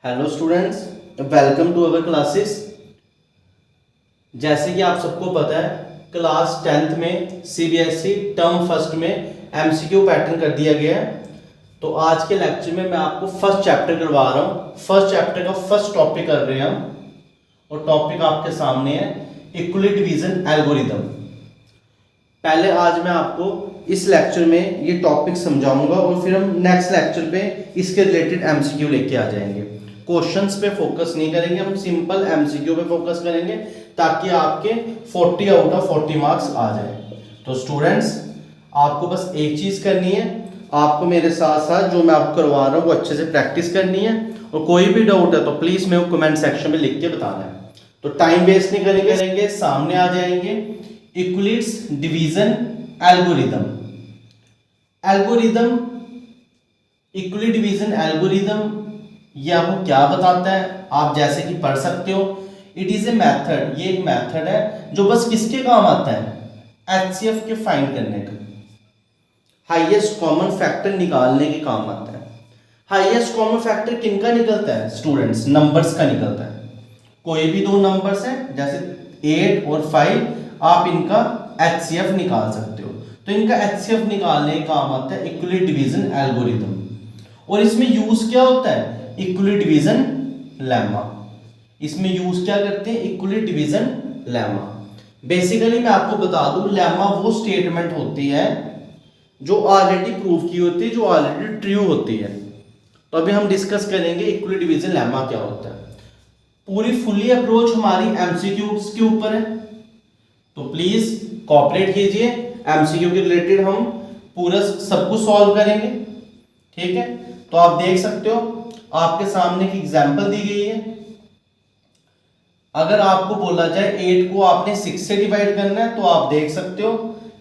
Hello students, welcome to our classes. जैसे कि आप सबको पता है, क्लास 10th में सीबीएसई टर्म फर्स्ट में एमसीक्यू पैटर्न कर दिया गया है। तो आज के लेक्चर में मैं आपको फर्स्ट चैप्टर करवा रहा हूँ। फर्स्ट चैप्टर का फर्स्ट टॉपिक कर रहे हैं हम, और टॉपिक आपके सामने है इक्वली डिवीजन एल्गोरिदम। पहले आज मैं आपको इस लेक्चर में ये टॉपिक समझाऊंगा और फिर हम नेक्स्ट लेक्चर पे इसके रिलेटेड एमसीक्यू लेके आ जाएंगे। क्वेश्चंस पे फोकस नहीं करेंगे, हम सिंपल एमसीक्यू पे फोकस करेंगे ताकि आपके 40 आउट ऑफ 40 मार्क्स आ जाए। तो स्टूडेंट्स, आपको बस एक चीज करनी है, आपको मेरे साथ साथ जो मैं आपको करवा रहा हूँ वो अच्छे से प्रैक्टिस करनी है, और कोई भी डाउट है तो प्लीज मेरे को कमेंट सेक्शन में लिख के बताना है। तो टाइम वेस्ट नहीं करेंगे, सामने आ जाएंगे Euclid's division algorithm. Algorithm, Euclid division algorithm, यह आपको क्या बताता है आप जैसे कि पढ़ सकते हो। इट इज ए मेथड, ये एक मेथड है जो बस किसके काम आता है, एचसीएफ के फाइंड करने का, हाईएस्ट कॉमन फैक्टर निकालने के काम आता है। हाईएस्ट कॉमन फैक्टर किनका निकलता है स्टूडेंट्स, नंबर्स का निकलता है। कोई भी दो नंबर्स हैं जैसे 8 और 5, आप इनका एचसीएफ निकाल सकते हो। तो इनका एचसीएफ निकालने का काम आता है इक्वली डिवीजन एल्गोरिदम। और इसमें यूज क्या होता है, इक्वली डिवीजन लेमा। इसमें यूज क्या करते हैं, इक्वली डिवीजन लेमा। बेसिकली मैं आपको बता दूं, लेमा वो स्टेटमेंट होती है जो ऑलरेडी प्रूव की होती है, जो ऑलरेडी ट्रू होती है। तो अभी हम डिस्कस करेंगे इक्वली डिवीजन लेमा क्या होता है। पूरी फुली अप्रोच हमारी एमसीक्यूज के ऊपर है, तो प्लीज कोऑपरेट कीजिए। एमसीक्यू के रिलेटेड हम पूरा सब कुछ सॉल्व करेंगे, ठीक है। तो आप देख सकते हो आपके सामने एक एग्जांपल दी गई है। अगर आपको बोला जाए 8 को आपने 6 से डिवाइड करना है, तो आप देख सकते हो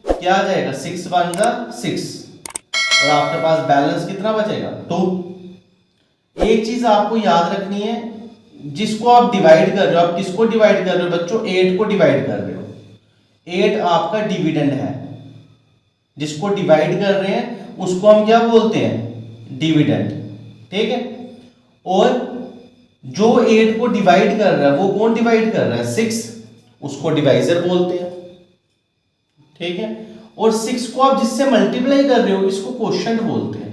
क्या आ जाएगा, 6 1 6, और आपके पास बैलेंस कितना बचेगा, 2। एक चीज आपको याद रखनी है, जिसको आप डिवाइड कर रहे हो, आप किसको डिवाइड कर रहे हो बच्चों, 8 को डिवाइड कर रहे हो। 8 आपका डिविडेंड है, जिसको डिवाइड कर रहे हैं उसको हम क्या बोलते हैं, डिविडेंड, ठीक है। और जो 8 को डिवाइड कर रहा है वो कौन डिवाइड कर रहा है, 6, उसको डिवाइजर बोलते हैं, ठीक है। और 6 को आप जिससे मल्टीप्लाई कर रहे हो इसको क्वोशंट बोलते हैं।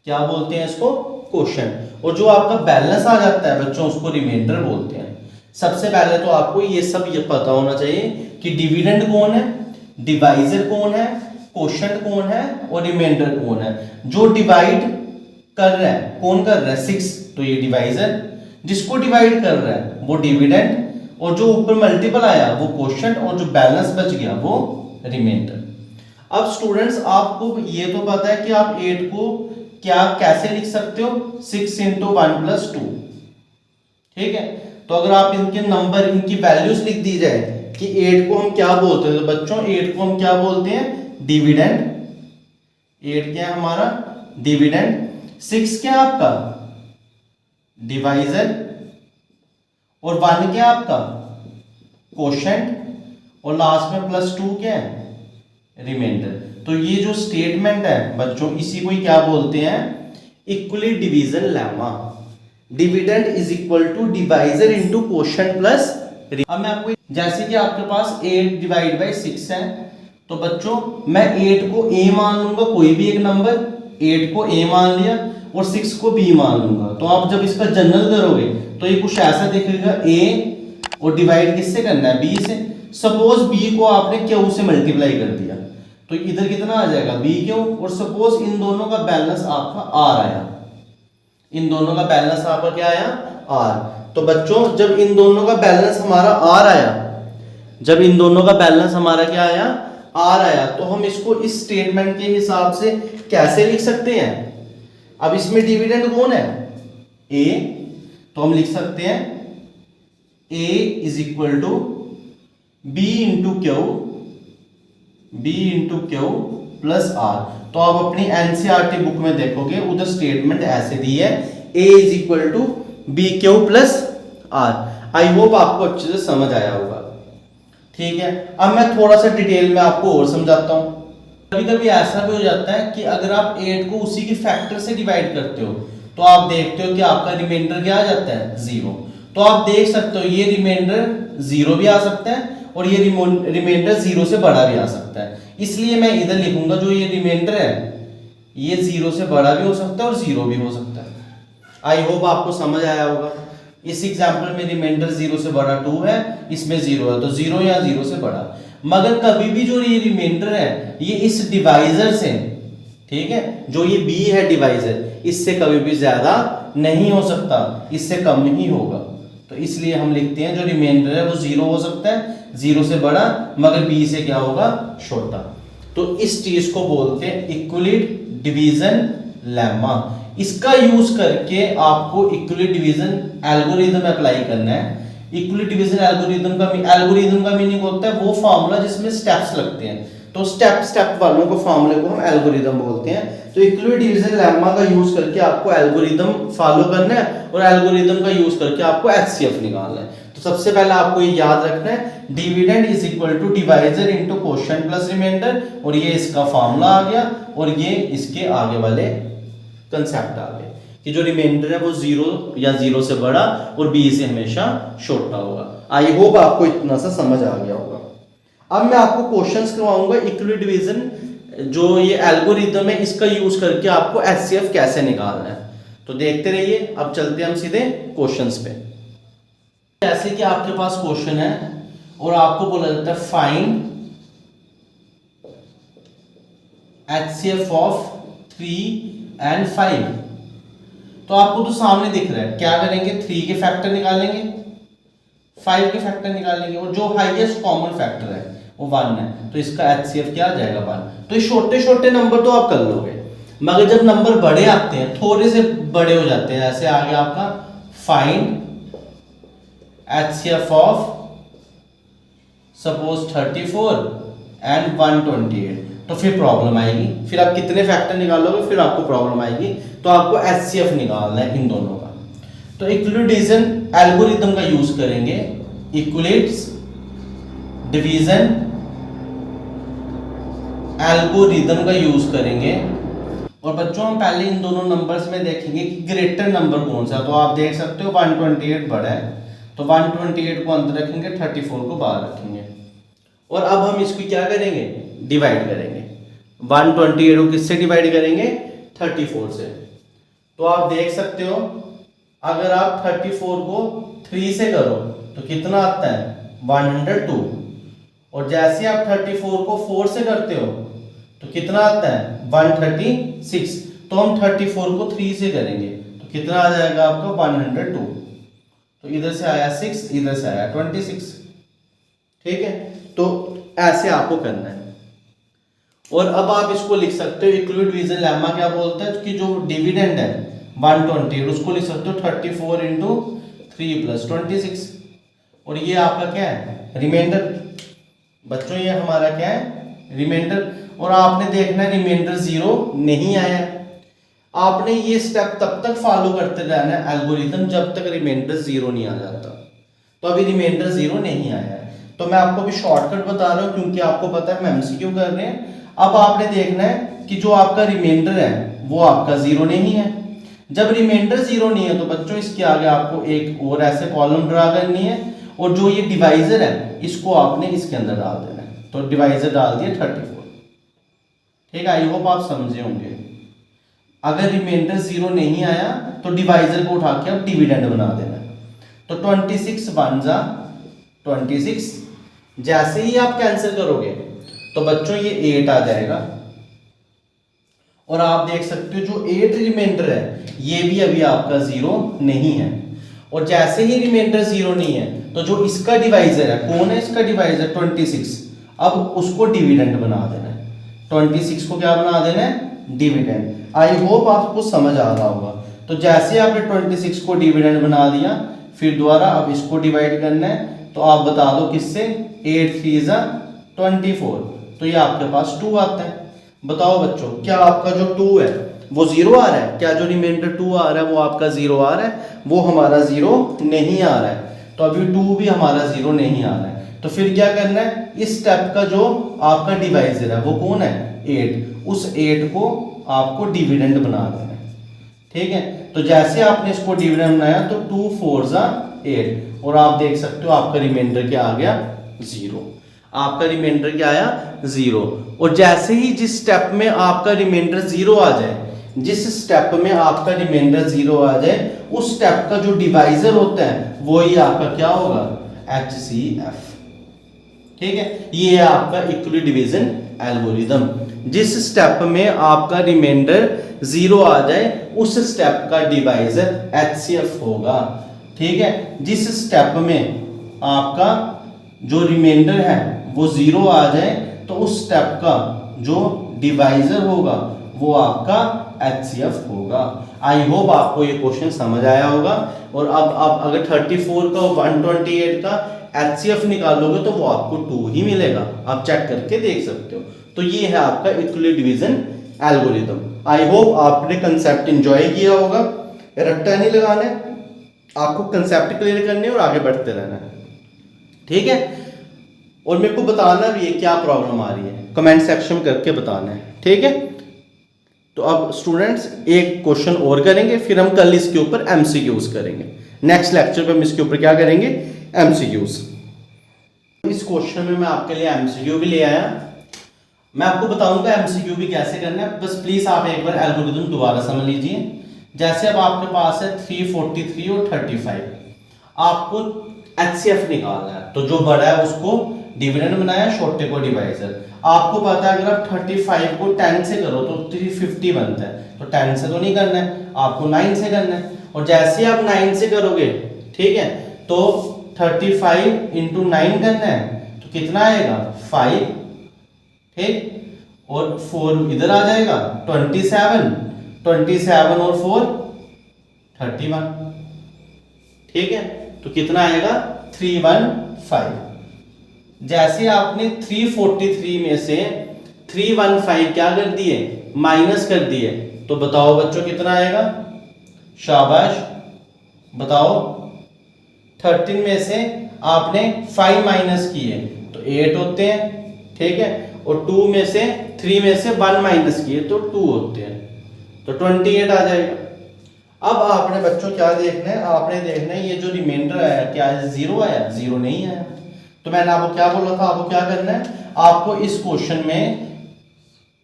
क्या बोलते हैं इसको, क्वोशंट। और जो आपका बैलेंस आ जाता है बच्चों उसको रिमाइंडर बोलते हैं। सबसे पहले तो आपको ये सब ये पता होना चाहिए कि डिविडेंड कौन है, डिवाइजर कौन है, क्वोशंट कौन है और रिमाइंडर कौन है। जो डिवाइड कर रहा है, कौन कर रहा है, 6, तो ये डिवाइजर, जिसको डिवाइड कर रहा है वो डिविडेंड, और जो ऊपर मल्टीपल आया वो क्वोशंट, और जो बैलेंस बच गया वो रिमाइंडर। अब स्टूडेंट्स, आपको ये तो पता है कि आप 8 को क्या कैसे लिख सकते हो, 6 × 1 + 2, ठीक है। तो अगर आप इनके नंबर, इनकी वैल्यूज लिख दी जाए कि 8 को हम क्या बोलते हैं, तो बच्चों 8 को हम क्या बोलते हैं, डिविडेंड। 8 क्या है हमारा, डिविडेंड। 6 क्या है आपका, डिवाइजर। और 1 क्या है आपका, क्वोशंट। और लास्ट में +2 क्या है, रिमाइंडर। तो ये जो स्टेटमेंट है बच्चों, इसी को ही क्या बोलते हैं, Euclid division lemma. Dividend is equal to divisor into quotient plus. अब मैं आपको, जैसे कि आपके पास 8 / 6 है, तो बच्चों मैं 8 को a मान लूंगा, कोई भी एक नंबर, 8 को a मान लिया और 6 को b मान लूंगा। तो आप जब इसका जनरल करोगे तो ये कुछ ऐसा दिखेगा, a और डिवाइड किससे करना है, b से। सपोज b को आपने q से मल्टीप्लाई कर दिया, तो इधर कितना आ जाएगा, bq। और सपोज इन दोनों का बैलेंस आपका r आया, इन दोनों का बैलेंस आपका क्या आया, r। तो बच्चों जब इन दोनों का बैलेंस हमारा r आया, जब इन दोनों का बैलेंस हमारा क्या आया, r आया, तो हम इसको इस स्टेटमेंट के हिसाब से कैसे लिख सकते हैं। अब इसमें डिविडेंड कौन है, a, तो हम लिख सकते हैं a = b × q, b × q + r। तो आप अपनी एनसीईआरटी बुक में देखोगे उधर स्टेटमेंट ऐसे दी है, a = bq + r। I hope आपको अच्छे से समझ आया होगा, ठीक है। अब मैं थोड़ा सा डिटेल में आपको और समझाता हूं। कभी कभी ऐसा भी हो जाता है कि अगर आप 8 को उसी के फैक्टर से डिवाइड करते हो, तो आप देखते हो कि आपका रिमाइंडर क्या आ जाता है 0। तो आप देख सकते हो ये रिमाइंडर 0 भी आ सकता है और ये रिमाइंडर 0 से बड़ा भी आ सकता है। इसलिए मैं इधर लिखूंगा जो ये रिमाइंडर है ये 0 से बड़ा भी हो सकता है और 0 भी हो सकता है। आई होप आपको समझ आया होगा। इस एग्जांपल में रिमाइंडर 0 से बड़ा 2 है, इसमें 0 है तो 0 या 0 से बड़ा। मगर कभी भी जो ये रिमाइंडर है ये इस डिवाइजर से, ठीक है, जो ये b है डिवाइजर, इससे कभी भी ज्यादा नहीं हो सकता, इससे कम ही होगा। तो इसलिए हम लिखते हैं जो रिमाइंडर है वो 0 हो सकता है, 0 से बड़ा, मगर b से क्या होगा, छोटा। तो इस चीज को बोलते हैं इक्विलिट डिवीजन लेम्मा। इसका यूज करके आपको इक्विलिट डिवीजन एल्गोरिथम अप्लाई करना है। इक्विलिट डिवीजन एल्गोरिथम का मीनिंग होता है वो फार्मूला जिसमें स्टेप्स लगते हैं। तो स्टेप वालों को फार्मूले को हम एल्गोरिथम बोलते हैं। तो इक्विलिट डिवीजन लेम्मा का यूज करके आपको एल्गोरिथम फॉलो करना है और एल्गोरिथम का यूज करके आपको एचसीएफ निकालना है। तो सबसे पहले आपको ये याद रखना है dividend is equal to divisor into quotient plus remainder, और ये इसका फार्मूला आ गया और ये इसके आगे वाले कंसेप्ट आ गए कि जो रिमाइंडर है वो 0 या 0 से बड़ा और b से हमेशा छोटा होगा। आई होप आपको इतना सा समझ आ गया होगा। अब मैं आपको क्वेश्चंस करवाऊंगा इक्विलिट डिवीजन जो ये एल्गोरिथम है इसका यूज करके आपको एचसीएफ कैसे निकालना है। तो देखते रहिए। अब चलते हैं हम सीधे क्वेश्चंस पे। जैसे कि आपके पास क्वेश्चन है और आपको बोला जाता है फाइंड एचसीएफ ऑफ 3 एंड 5। तो आपको तो सामने दिख रहा है, क्या करेंगे, 3 के फैक्टर निकालेंगे, 5 के फैक्टर निकालेंगे और जो हाईएस्ट कॉमन फैक्टर है वो 1 है। तो इसका एचसीएफ क्या आ जाएगा 1। तो ये छोटे छोटे नंबर तो आप कर लोगे, मगर जब नंबर बड़े आते हैं, थोड़े से बड़े हो जाते हैं, ऐसे आ गया आपका find HCF of suppose 34 and 128, तो फिर प्रॉब्लम आएगी। फिर आप कितने फैक्टर निकालोगे, फिर आपको प्रॉब्लम आएगी। तो आपको एचसीएफ निकालना है इन दोनों का। तो इक्विलिट डिवीजन एल्गोरिथम का यूज करेंगे, इक्विलिट डिवीजन एल्गोरिथम का यूज करेंगे। और बच्चों हम पहले इन दोनों नंबर्स में देखेंगे कि ग्रेटर नंबर कौन सा। तो आप देख सकते हो 128 बड़ा है, तो 128 को अंदर रखेंगे, 34 को बाहर रखेंगे। और अब हम इसको क्या करेंगे, डिवाइड करेंगे। 128 को किससे डिवाइड करेंगे, 34 से। तो आप देख सकते हो अगर आप 34 को 3 से करो तो कितना आता है, 102। और जैसे आप 34 को 4 से करते हो तो कितना आता है, 136। तो हम 34 को 3 से करेंगे तो कितना आ जाएगा आपका, 102। तो इधर से आया 6, इधर से आया 26। ठीक है, तो ऐसे आपको करना है। और अब आप इसको लिख सकते हो इक्विलिट डिवीजन लेम्मा क्या बोलता है कि जो डिविडेंड है 128 उसको लिख सकते हो 34 इंटू 3 प्लस 26। और ये आपका क्या है, रिमाइंडर। बच्चों ये हमारा क्या है, रिमाइंडर। और आपने देखना है रिमाइंडर 0 नहीं आया। आपने ये स्टेप तब तक फॉलो करते रहना है एल्गोरिथम जब तक रिमाइंडर 0 नहीं आ जाता। तो अभी रिमाइंडर 0 नहीं आया है, तो मैं आपको अभी शॉर्टकट बता रहा हूँ क्योंकि आपको पता है हम एमसीक्यू कर रहे हैं। अब आपने देखना है कि जो आपका रिमाइंडर है वो आपका 0 नहीं है। जब रिमाइंडर 0 नहीं है तो बच्चों इसके आगे आपको एक और ऐसे कॉलम ड्रा करनी है और जो ये डिवाइजर है इसको आपने इसके अंदर डाल देना है। तो डिवाइजर डाल दिया 34। ठीक है, आई होप आप समझे होंगे। अगर रिमाइंडर 0 नहीं आया तो डिवाइजर को उठा के आप डिविडेंड बना देना। तो 26 1 जा 26। जैसे ही आप कैंसिल करोगे तो बच्चों ये 8 आ जाएगा। और आप देख सकते हो जो 8 रिमाइंडर है ये भी अभी आपका 0 नहीं है। और जैसे ही रिमाइंडर 0 नहीं है तो जो इसका डिवाइजर है, कौन है इसका डिवाइजर, 26, अब उसको डिविडेंड बना देना है। 26 को क्या बना देना है, डिविडेंड। आई होप आपको समझ आ रहा होगा। तो जैसे आपने 26 को डिविडेंड बना दिया, फिर दोबारा अब इसको डिवाइड करना है। तो आप बता दो किससे, 8 3 जा 24, तो ये आपके पास 2 आता है। बताओ बच्चों क्या आपका जो 2 है वो 0 आ रहा है, क्या जो रिमाइंडर 2 आ रहा है वो आपका 0 आ रहा है, वो हमारा 0 नहीं आ रहा है। तो अभी 2 भी हमारा 0 नहीं आ रहा है। तो फिर क्या करना है, इस स्टेप का जो आपका डिवाइजर है वो कौन है, 8, उस 8 को आपको डिविडेंड बना देना है। ठीक है, तो जैसे आपने इसको डिविडेंड बनाया तो 2 4 जा 8 और आप देख सकते हो आपका रिमाइंडर क्या आ गया 0। आपका रिमाइंडर क्या आया 0। और जैसे ही जिस स्टेप में आपका रिमाइंडर 0 आ जाए, जिस स्टेप में आपका रिमाइंडर 0 आ जाए उस स्टेप का जो डिवाइजर होता है वही आपका क्या होगा HCF। ठीक है, ये है आपका इक्वली डिवीजन एल्गोरिदम। जिस स्टेप में आपका रिमाइंडर 0 आ जाए उस स्टेप का डिवाइजर HCF होगा। ठीक है, जिस स्टेप में आपका जो रिमाइंडर है वो 0 आ जाए तो उस स्टेप का जो डिवाइजर होगा वो आपका HCF होगा। आई होप आपको ये क्वेश्चन समझ आया होगा। और अब आप अगर 34 का और 128 का HCF निकालोगे तो वो आपको 2 ही मिलेगा, आप चेक करके देख सकते हो। तो ये है आपका equally division algorithm. I hope आपने कंसेप्ट एंजॉय किया होगा। रट्टा नहीं लगाना है, आपको कंसेप्ट क्लियर करने और आगे बढ़ते रहना है। ठीक है, और मेरे को बताना भी है क्या प्रॉब्लम आ रही है, कमेंट सेक्शन में करके बताना है। ठीक है, तो अब स्टूडेंट्स एक क्वेश्चन और करेंगे, फिर हम कल इसके ऊपर MCQs करेंगे। नेक्स्ट लेक्चर पे हम इसके ऊपर क्या करेंगे MCQs। इस क्वेश्चन में मैं आपके लिए MCQ भी ले आया। मैं आपको बताऊंगा MCQ भी कैसे करना है, बस प्लीज आप एक बार एल्गोरिथम दोबारा समझ लीजिए। जैसे अब आपके पास है 343 और 35, आपको HCF निकालना है। तो जो बड़ा है उसको डिविडेंड बनाया, छोटे को डिवाइजर। आपको पता है अगर आप 35 को 10 से करो तो 350 बनता है, तो 10 से तो नहीं करना है, आपको 9 से करना है। और जैसे आप 9 से करोगे, ठीक है, तो 35 इंटू 9 करना है तो कितना आएगा 5। ठीक, और 4 इधर आ जाएगा 27 और 4 31। ठीक है, तो कितना आएगा 315। जैसे आपने 343 में से 315 क्या कर दिए माइनस कर दिए, तो बताओ बच्चों कितना आएगा, शाबाश बताओ। 13 में से आपने 5 माइनस किए तो 8 होते हैं। ठीक है, और 2 में से 3 में से 1 माइनस किए तो 2 होते हैं, तो 28 आ जाएगा। अब आपने बच्चों क्या देखना है, आपने देखना है ये जो रिमाइंडर आया क्या 0 आया, 0 नहीं आया। तो मैंने आपको क्या बोला था, आपको क्या करना है, आपको इस क्वेश्चन में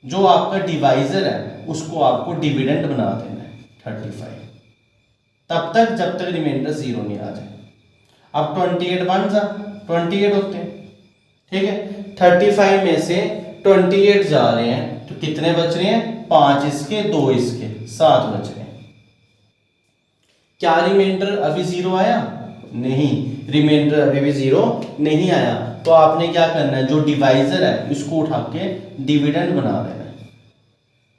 जो आपका डिवाइजर है उसको आपको डिविडेंड बना देना है 35, तब तक जब तक रिमाइंडर 0 नहीं आ जाए। अब 28 1 जा 28 होते हैं। ठीक है, 35 में से 28 जा रहे हैं तो कितने बच रहे हैं, 5 इसके 2 इसके 7 बच रहे हैं। क्या रिमाइंडर अभी 0 आया, नहीं, रिमाइंडर अभी भी 0 नहीं आया। तो आपने क्या करना है, जो डिवाइजर है इसको उठा के डिविडेंड बना देना है।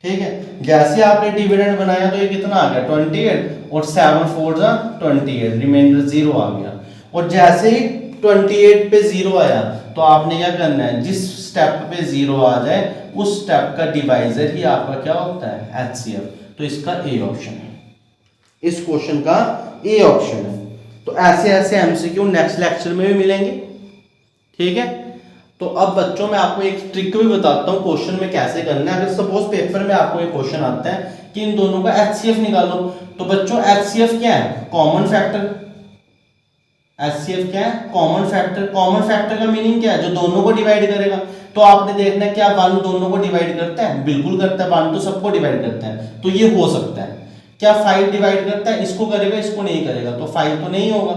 ठीक है, जैसे आपने डिविडेंड बनाया तो ये कितना आ गया 28 और 7 4 जा 28, रिमाइंडर 0 आ गया। और जैसे ही 28 पे 0 आया तो आपने क्या करना है, जिस स्टेप पे 0 आ जाए उस स्टेप का डिवाइजर ही आपका क्या होता है HCF। तो इसका ए ऑप्शन है, इस क्वेश्चन का ए ऑप्शन है। तो ऐसे ऐसे MCQ नेक्स्ट लेक्चर में भी मिलेंगे। ठीक है, तो अब बच्चों मैं आपको एक ट्रिक भी बताता हूँ क्वेश्चन में कैसे करना है। अगर सपोज पेपर में आपको एक क्वेश्चन आता है कि इन दोनों का HCF निकालो, तो बच्चों HCF क्या है, कॉमन फैक्टर। HCF क्या है, कॉमन फैक्टर। कॉमन फैक्टर का मीनिंग क्या है, जो दोनों को डिवाइड करेगा। तो आपने देखना है क्या 1 दोनों को डिवाइड करता है, बिल्कुल करता है, 1 तो सबको डिवाइड करता है, तो ये हो सकता है। क्या 5 डिवाइड करता है, इसको करेगा इसको नहीं करेगा, तो 5 तो नहीं होगा।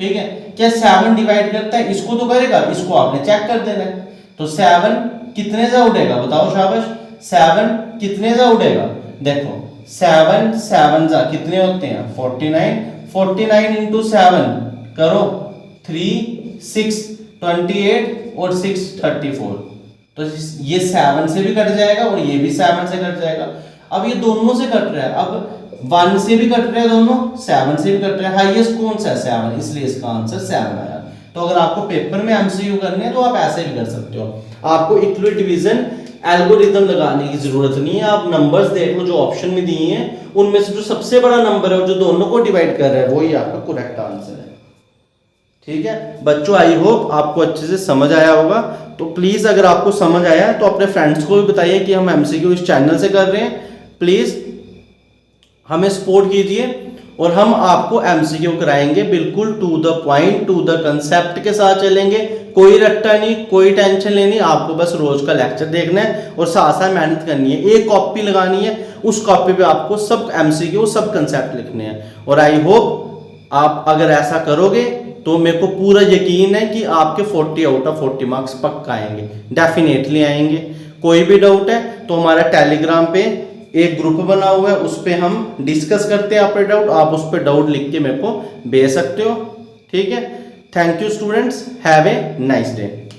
ठीक है, क्या 7 डिवाइड करता है, इसको तो करेगा, इसको आपने चेक कर देना है। तो 7 कितने जा उड़ेगा, बताओ शाबाश, 7 कितने जा उड़ेगा, देखो 7 7 जा कितने होते हैं 49, 49 इंटू 7 करो 3 6 28 और 6 34, तो ये 7 से भी कट जाएगा और ये भी 7 से कट जाएगा। अब ये दोनों से कट रहा है, अब 1 से भी कट रहा है दोनों, 7 से भी कट रहा है, हाईएस्ट कौन सा है 7, इसलिए इसका आंसर 7 आया। तो अगर आपको पेपर में MCQ करने हैं तो आप ऐसे भी कर सकते हो, आपको इक्वल डिवीजन एल्गोरिथम लगाने की जरूरत नहीं है। आप नंबर्स देख लो जो ऑप्शन में दिए हैं, उनमें से जो सबसे बड़ा नंबर है जो दोनों को डिवाइड कर रहा है वही आपका करेक्ट आंसर है। ठीक है बच्चों, आई होप आपको अच्छे से समझ आया होगा। तो प्लीज अगर आपको समझ आया है तो अपने फ्रेंड्स को भी बताइए कि हम MCQ इस चैनल से कर रहे हैं। प्लीज हमें सपोर्ट कीजिए और हम आपको एमसीक्यू कराएंगे, बिल्कुल to the point, to the concept के साथ चलेंगे। कोई रट्टा नहीं, कोई टेंशन लेनी, आपको बस रोज का लेक्चर देखना है और साथ साथ मेहनत करनी है। एक कॉपी लगानी है, उस कॉपी पे आपको सब एमसीक्यू, सब कंसेप्ट लिखने हैं। और आई होप आप अगर ऐसा करोगे तो मेरे को पूरा यकीन है कि आपके 40 आउट ऑफ 40 मार्क्स पक्का आएंगे, डेफिनेटली आएंगे। कोई भी डाउट है तो हमारा टेलीग्राम पे एक ग्रुप बना हुआ है, उस पर हम डिस्कस करते हैं आपके डाउट, आप उस पर डाउट लिख के मेरे को भेज सकते हो। ठीक है, thank you students, have a nice day.